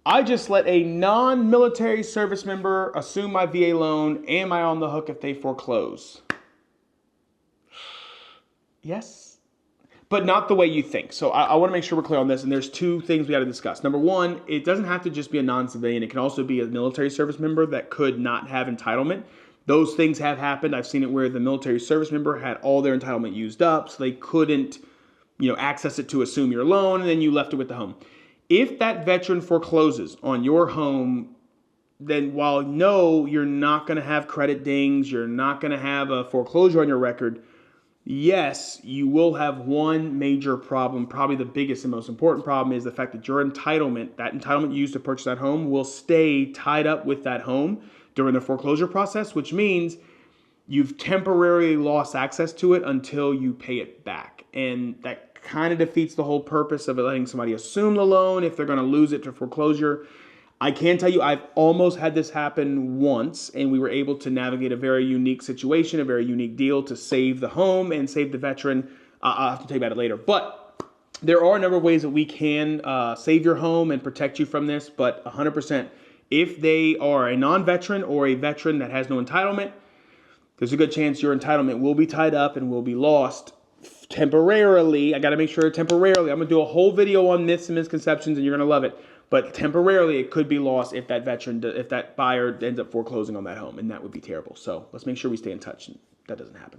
I just let a non-military service member assume my VA loan. Am I on the hook if they foreclose? Yes, but not the way you think. So I want to make sure we're clear on this. And there's two things we got to discuss. Number one, it doesn't have to just be a non-civilian. It can also be a military service member that could not have entitlement. Those things have happened. I've seen it where the military service member had all their entitlement used up, so they couldn't, access it to assume your loan, and then you left it with the home. If that veteran forecloses on your home, then while no, you're not going to have credit dings, you're not going to have a foreclosure on your record. Yes, you will have one major problem. Probably the biggest and most important problem is the fact that your entitlement, that entitlement used to purchase that home, will stay tied up with that home during the foreclosure process, which means you've temporarily lost access to it until you pay it back. And that kind of defeats the whole purpose of letting somebody assume the loan if they're going to lose it to foreclosure. I can tell you I've almost had this happen once, and we were able to navigate a very unique situation, a very unique deal to save the home and save the veteran. I'll have to tell you about it later. But there are a number of ways that we can save your home and protect you from this. But 100%, if they are a non-veteran or a veteran that has no entitlement, there's a good chance your entitlement will be tied up and will be lost temporarily. I got to make sure temporarily. I'm going to do a whole video on myths and misconceptions, and you're going to love it. But temporarily, it could be lost if that buyer ends up foreclosing on that home, and that would be terrible. So let's make sure we stay in touch and that doesn't happen.